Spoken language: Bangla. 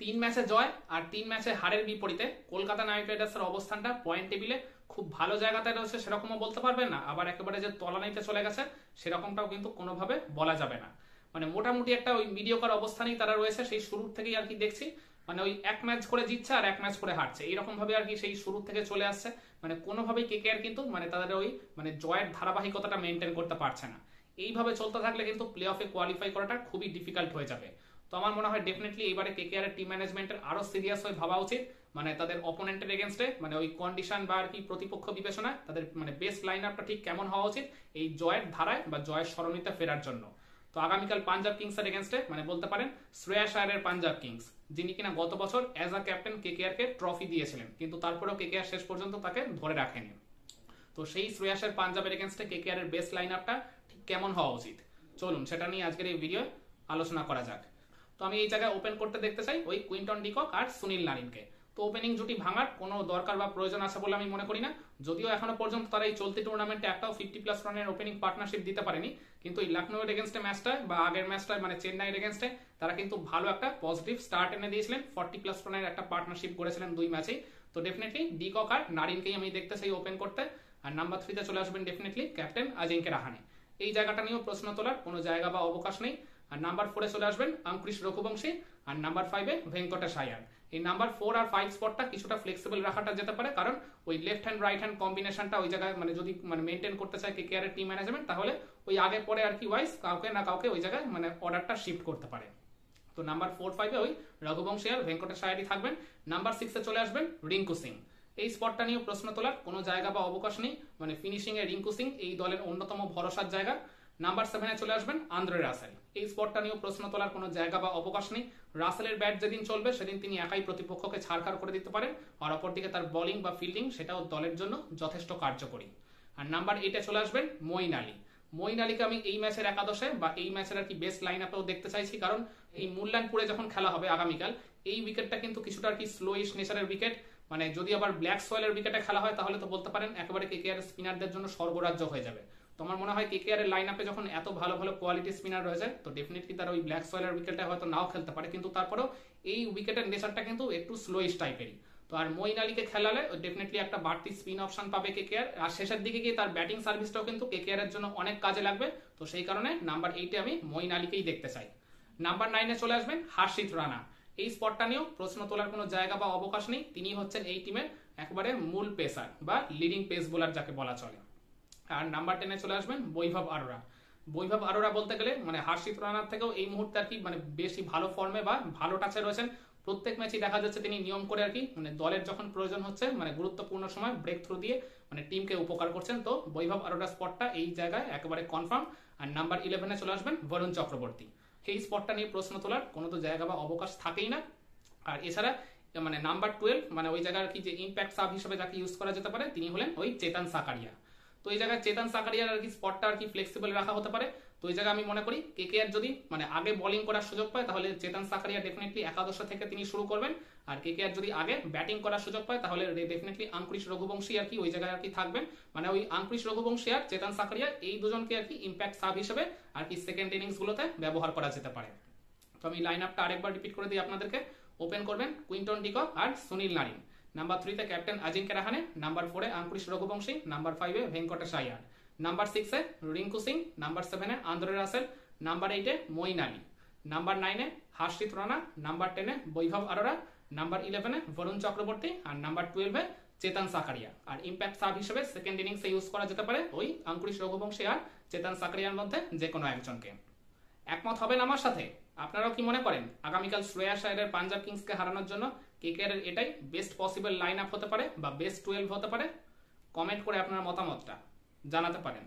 তিন ম্যাচে জয় আর তিন ম্যাচে হারের বিপরীতে কলকাতা নাইট রাইডার্সের অবস্থানটা পয়েন্ট টেবিলে খুব ভালো জায়গাতে রয়েছে সেরকমও বলতে পারবেন না, আবার একেবারে যে তলানিতে চলে গেছে সেরকমটাও কিন্তু কোনোভাবে বলা যাবে না। মানে মোটামুটি একটা ওই মিডিওকার অবস্থানেই তারা রয়েছে সেই শুরুর থেকেই আর কি দেখছি। মানে ওই এক ম্যাচ করে জিতছে আর এক ম্যাচ করে হারছে, এইরকম ভাবে আর কি সেই শুরু থেকে চলে আসছে। মানে কোনোভাবেই কেকেআর কিন্তু মানে তাদের ওই মানে জয়ের ধারাবাহিকতাটা মেনটেন করতে পারছে না। এইভাবে চলতে থাকলে কিন্তু প্লে অফে কোয়ালিফাই করাটা খুবই ডিফিকাল্ট হয়ে যাবে। তো আমার মনে হয় ডেফিনেটলি এবারে কেকেআর এর টিম ম্যানেজমেন্টের আরো সিরিয়াস হয়ে ভাবা উচিত। মানে তাদের অপোনেন্টের এগেনস্টে মানে ওই কন্ডিশন বা আর কি প্রতিপক্ষ বিবেচনায় তাদের মানে বেস্ট লাইন আপটা ঠিক কেমন হওয়া উচিত এই জয়ের ধারায় বা জয়ের সরণিতে ফেরার জন্য। তো আগামীকাল পাঞ্জাব কিংস এর এগেনস্টে মানে বলতে পারেন শ্রেয়াস আয়ারের পাঞ্জাব কিংস, যিনি কিনা গত বছর as a captain KKR K trophy দিয়েছিলেন, কিন্তু তারপরেও কেকেআর শেষ পর্যন্ত তাকে ধরে রাখেনি। তো সেই শ্রেয়াসের পাঞ্জাবের এগেনস্টে কেকেআর এর বেস্ট লাইন আপটা ঠিক কেমন হওয়া উচিত, চলুন সেটা নিয়ে আজকের এই ভিডিও আলোচনা করা যাক। তো আমি এই জায়গায় ওপেন করতে দেখতে চাই ওই কুইন্টন ডিকক আর সুনীল নারিনকে। তো ওপেনিং জুটি ভাঙার কোনো দরকার বা প্রয়োজন আছে বলে আমি মনে করি না, যদিও এখনো পর্যন্ত তারা এই চলতি টুর্নামেন্টে একটাও 50+ রানের ওপেনিং পার্টনারশিপ দিতে পারেনি, কিন্তু এই লখনৌয়ের এগেনস্টে ম্যাচটায় বা আগের ম্যাচটায় মানে চেন্নাইয়ের এগেনস্টে তারা কিন্তু ভালো একটা পজিটিভ স্টার্ট এনে দিয়েছিলেন, 40+ রানের একটা পার্টনারশিপ করেছিলেন দুই ম্যাচেই। তো ডেফিনেটলি ডিকক আর নারিনকেই আমি দেখতে চাই ওপেন করতে। আর নাম্বার 3-তে চলে আসবেন ডেফিনেটলি ক্যাপ্টেন আজিঙ্কে রাহানে। এই জায়গাটা নিয়েও প্রশ্ন তোলার কোনো জায়গা বা অবকাশ নেই। আর নাম্বার 4-এ চলে আসবেন অঙ্কুশ রঘুবংশী আর নাম্বার 5-এ ভেঙ্কটেশ আয়ার। এই নাম্বার 4 আর 5 স্পটটা কিছুটা ফ্লেক্সিবল রাখাটা যেতে পারে, কারণ ওই লেফট হ্যান্ড রাইট হ্যান্ড কম্বিনেশনটা ওই জায়গায় মানে যদি মানে মেনটেন করতে চায় কেকেআর এর টিম ম্যানেজমেন্ট, তাহলে ওই আগে পরে আর কি ওয়াইজ কাউকে না কাউকে ওই জায়গায় মানে অর্ডারটা শিফট করতে পারে। তো নাম্বার 4-5-এ ওই রঘুবংশী আর ভেঙ্কটেশ আয়ারই থাকবেন। নাম্বার 6-এ চলে আসবেন রিঙ্কু সিং। এই স্পটটা নিয়ে প্রশ্ন তোলার কোনো জায়গা বা অবকাশ নেই, মানে ফিনিশিং এ রিঙ্কু সিং এই দলের অন্যতম ভরসার জায়গা। নাম্বার 7-এ চলে আসবেন আন্দ্রে রাসেল। এই স্পটটা নিয়েও প্রশ্ন তোলার কোনো জায়গা বা অবকাশ নেই। রাসেলের ব্যাট যেদিন চলবে সেদিন তিনি একাই প্রতিপক্ষকে ছাড়খাড় করে দিতে পারেন, আর অপরদিকে তার বোলিং বা ফিল্ডিং সেটাও দলের জন্য যথেষ্ট কার্যকরী। আর নাম্বার 8-এ চলে আসবেন মঈন আলী। মঈন আলীকে আমি এই ম্যাচের একাদশে বা এই ম্যাচের আর কি বেস্ট লাইন আপেও দেখতে চাইছি, কারণ এই মূল্যায়নপুরে যখন খেলা হবে আগামীকাল, এই উইকেটটা কিন্তু কিছুটা আর কি স্লোইশ নেচারের উইকেট। মানে যদি আবার ব্ল্যাক সোয়েলের উইকেটে খেলা হয় তাহলে তো বলতে পারেন একেবারে কেকেআর স্পিনারদের জন্য স্বর্গরাজ্য হয়ে যাবে। তো আমার মনে হয় কেকেআর এর লাইন আপে যখন এত ভালো ভালো কোয়ালিটি স্পিনার রয়েছে, তো ডেফিনেটলি তারা ওই ব্ল্যাক সোয়েলের উইকেটে হয়তো নাও খেলতে পারে, কিন্তু তারপরেও এই উইকেটের নেচারটা কিন্তু একটু স্লোইশ টাইপেরই। তো আর মঈন আলীকে খেলালে ডেফিনেটলি একটা বাড়তি স্পিন অপশন পাবে কেকেআর, আর শেষের দিকে গিয়ে তার ব্যাটিং সার্ভিসটাও কিন্তু কেকেআর এর জন্য অনেক কাজে লাগবে। তো সেই কারণে নাম্বার 8-এ আমি মঈন আলীকেই দেখতে চাই। নাম্বার 9-এ চলে আসবেন হার্ষিত রানা। এই স্পটটা নিয়েও প্রশ্ন তোলার কোনো জায়গা বা অবকাশ নেই, তিনি হচ্ছেন এই টিমের একবারে মূল পেসার বা লিডিং পেস বোলার যাকে বলা চলে। আর নাম্বার 10-এ চলে আসবেন বৈভব আরোরা। বৈভব আরোরা বলতে গেলে মানে হার্ষিত রানার থেকেও এই মুহূর্তে আর কি মানে বেশি ভালো ফর্মে বা ভালো টাচে রয়েছেন। প্রত্যেক ম্যাচই দেখা যাচ্ছে তিনি নিয়ম করে আর কি মানে দলের যখন প্রয়োজন হচ্ছে মানে গুরুত্বপূর্ণ সময় ব্রেক থ্রু দিয়ে মানে টিমকে উপকার করছেন। তো বৈভব আরোরা স্পটটা এই জায়গায় একেবারে কনফার্ম। আর নাম্বার 11-এ চলে আসবেন বরুণ চক্রবর্তী। এই স্পটটা নিয়ে প্রশ্ন তোলার কোনো তো জায়গা বা অবকাশ থাকেই না। আর এছাড়া মানে নাম্বার 12 মানে ওই জায়গার কি যে ইম্প্যাক্ট সাব হিসেবে যাকে ইউজ করা যেতে পারে তিনি হলেন ওই চেতন সাকারিয়া। তো এই জায়গায় চেতন সাকারিয়ার আর কি স্পটটা আর কি ফ্লেক্সিবল রাখা হতে পারে। তো এই জায়গায় আমি মনে করি কেকেআর যদি মানে আগে বোলিং করার সুযোগ পায় তাহলে চেতন সাকারিয়া ডেফিনেটলি একাদশ থেকে তিনি শুরু করবেন। আর কেকেআর যদি আগে ব্যাটিং করার সুযোগ পায় তাহলে ডেফিনেটলি অঙ্কুশ রঘুবংশী আর কি ওই জায়গায় আর কি থাকবেন। মানে ওই অঙ্কুশ রঘুবংশী আর চেতন সাকারিয়া এই দুজনকে আর কি ইম্প্যাক্ট সাব হিসেবে আর কি সেকেন্ড ইনিংস গুলোতে ব্যবহার করা যেতে পারে। তো আমি লাইন আপটা আরেকবার রিপিট করে দিই আপনাদেরকে। ওপেন করবেন কুইন্টন ডিকক আর সুনীল নারিন। নাম্বার 3-তে ক্যাপ্টেন আজিঙ্কে রাহানে। নাম্বার 4-এ অঙ্কুশ রঘুবংশী। নাম্বার 5-এ ভেঙ্কটেশ আয়ার। নাম্বার 6-এ রিঙ্কু সিং। নাম্বার 7-এ আন্দ্রে রাসেল। নাম্বার 8-এ মঈন আলী। নাম্বার 9-এ হার্ষিত রানা। নাম্বার 10-এ বৈভব আরোরা। নাম্বার 11-এ বরুণ চক্রবর্তী। আর নাম্বার 12-এ চেতন সাকারিয়া। আর ইম্প্যাক্ট সাব হিসেবে সেকেন্ড ইনিংসে ইউজ করা যেতে পারে ওই অঙ্কুশ রঘুবংশী আর চেতন সাকারিয়ার মধ্যে যে কোনো একজনকে। একমত হবেন আমার সাথে? আপনারাও কি মনে করেন আগামীকাল শ্রেয়াস আয়ারের পাঞ্জাব কিংসকে হারানোর জন্য কেকেআর এর এটাই বেস্ট পসিবল লাইন আপ হতে পারে বা বেস্ট 12 হতে পারে? কমেন্ট করে আপনার মতামতটা জানাতে পারেন।